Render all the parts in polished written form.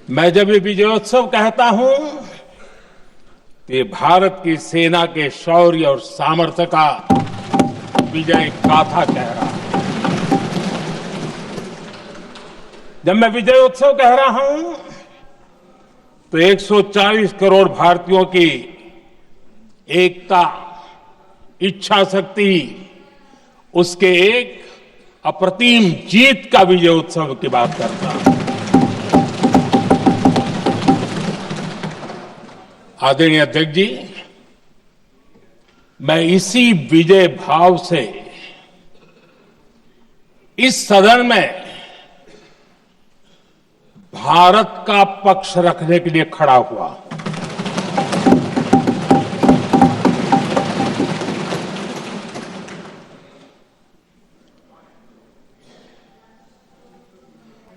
मैं जब ये विजयोत्सव कहता हूं तो ये भारत की सेना के शौर्य और सामर्थ्य का विजय गाथा कह रहा हूं। जब मैं विजयोत्सव कह रहा हूं तो 140 करोड़ भारतीयों की एकता, इच्छा शक्ति, उसके एक अप्रतिम जीत का विजयोत्सव की बात करता हूं। आदरणीय अध्यक्ष जी, मैं इसी विजय भाव से इस सदन में भारत का पक्ष रखने के लिए खड़ा हुआ।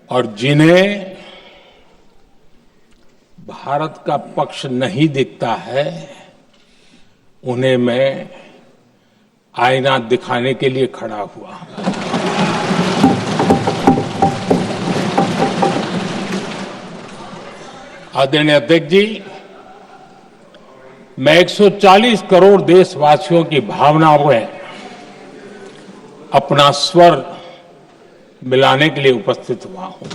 और जिन्हें भारत का पक्ष नहीं दिखता है, उन्हें मैं आईना दिखाने के लिए खड़ा हुआ। आदरणीय अध्यक्ष जी, मैं 140 करोड़ देशवासियों की भावनाओं में अपना स्वर मिलाने के लिए उपस्थित हुआ हूं।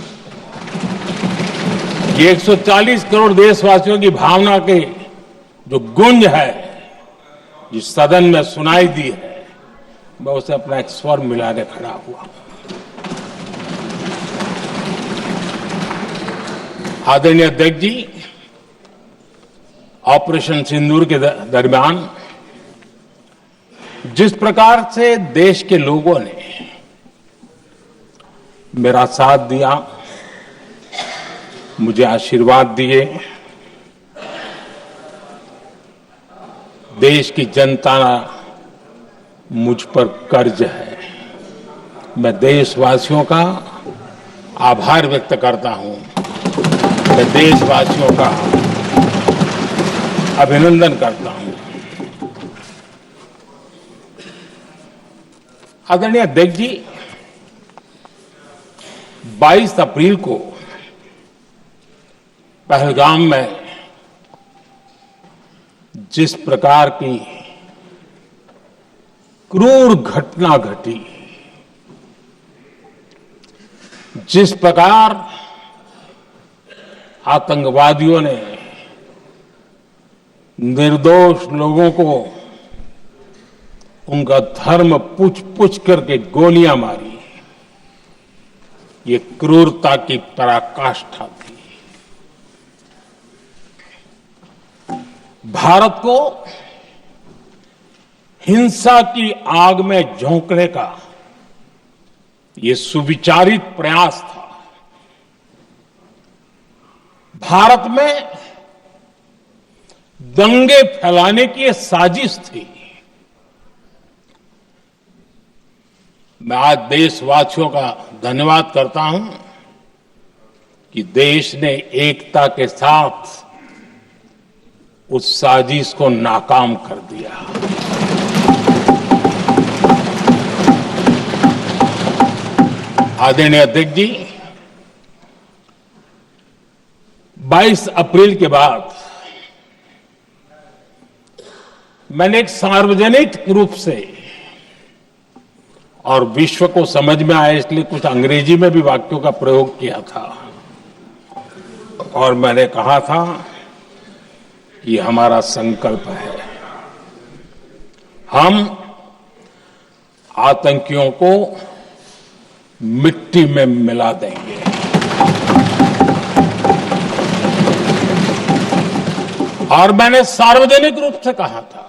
ये 140 करोड़ देशवासियों की भावना के जो गुंज है, जिस सदन में सुनाई दी है, मैं उसे अपना एक स्वर मिलाने खड़ा हुआ। आदरणीय अध्यक्ष जी, ऑपरेशन सिंदूर के दरमियान जिस प्रकार से देश के लोगों ने मेरा साथ दिया, मुझे आशीर्वाद दिए, देश की जनता मुझ पर कर्ज है। मैं देशवासियों का आभार व्यक्त करता हूं। मैं देशवासियों का अभिनंदन करता हूं। आदरणीय अध्यक्ष जी, 22 अप्रैल को पहलगाम में जिस प्रकार की क्रूर घटना घटी, जिस प्रकार आतंकवादियों ने निर्दोष लोगों को उनका धर्म पूछ पूछ करके गोलियां मारी, ये क्रूरता की पराकाष्ठा थी। भारत को हिंसा की आग में झोंकने का ये सुविचारित प्रयास था। भारत में दंगे फैलाने की ये साजिश थी। मैं आज देशवासियों का धन्यवाद करता हूं कि देश ने एकता के साथ उस साजिश को नाकाम कर दिया। आदरणीय अध्यक्ष जी, 22 अप्रैल के बाद मैंने एक सार्वजनिक रूप से, और विश्व को समझ में आए इसलिए कुछ अंग्रेजी में भी वाक्यों का प्रयोग किया था, और मैंने कहा था कि हमारा संकल्प है, हम आतंकियों को मिट्टी में मिला देंगे। और मैंने सार्वजनिक रूप से कहा था,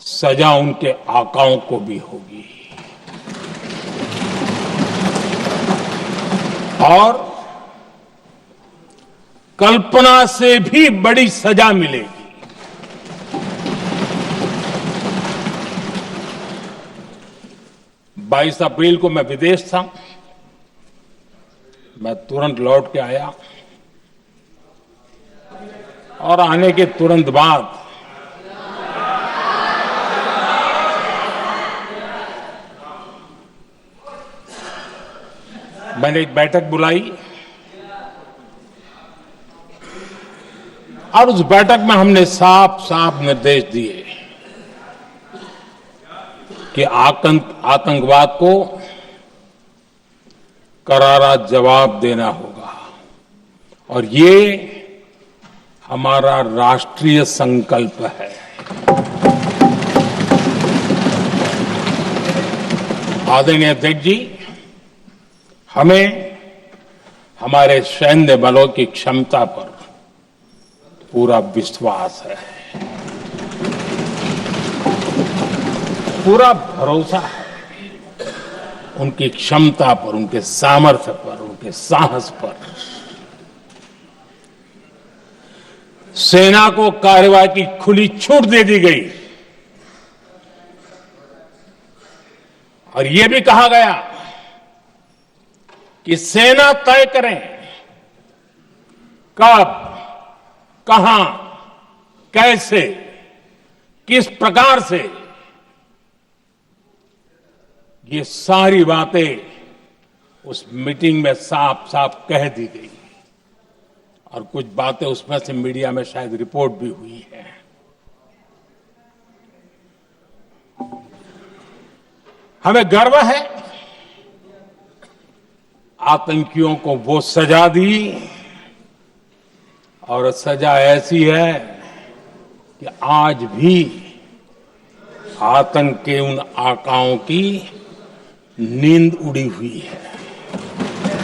सजा उनके आकाओं को भी होगी और कल्पना से भी बड़ी सजा मिलेगी। 22 अप्रैल को मैं विदेश था, मैं तुरंत लौट के आया और आने के तुरंत बाद मैंने एक बैठक बुलाई और उस बैठक में हमने साफ साफ निर्देश दिए कि आतंकवाद को करारा जवाब देना होगा और ये हमारा राष्ट्रीय संकल्प है। आदरणीय अध्यक्ष जी, हमें हमारे सैन्य बलों की क्षमता पर पूरा विश्वास है, पूरा भरोसा है उनकी क्षमता पर, उनके सामर्थ्य पर, उनके साहस पर। सेना को कार्रवाई की खुली छूट दे दी गई और यह भी कहा गया कि सेना तय करें कब, कहां, कैसे, किस प्रकार से। ये सारी बातें उस मीटिंग में साफ साफ कह दी गई और कुछ बातें उसमें से मीडिया में शायद रिपोर्ट भी हुई है। हमें गर्व है आतंकियों को वो सजा दी और सजा ऐसी है कि आज भी आतंक के उन आकाओं की नींद उड़ी हुई है।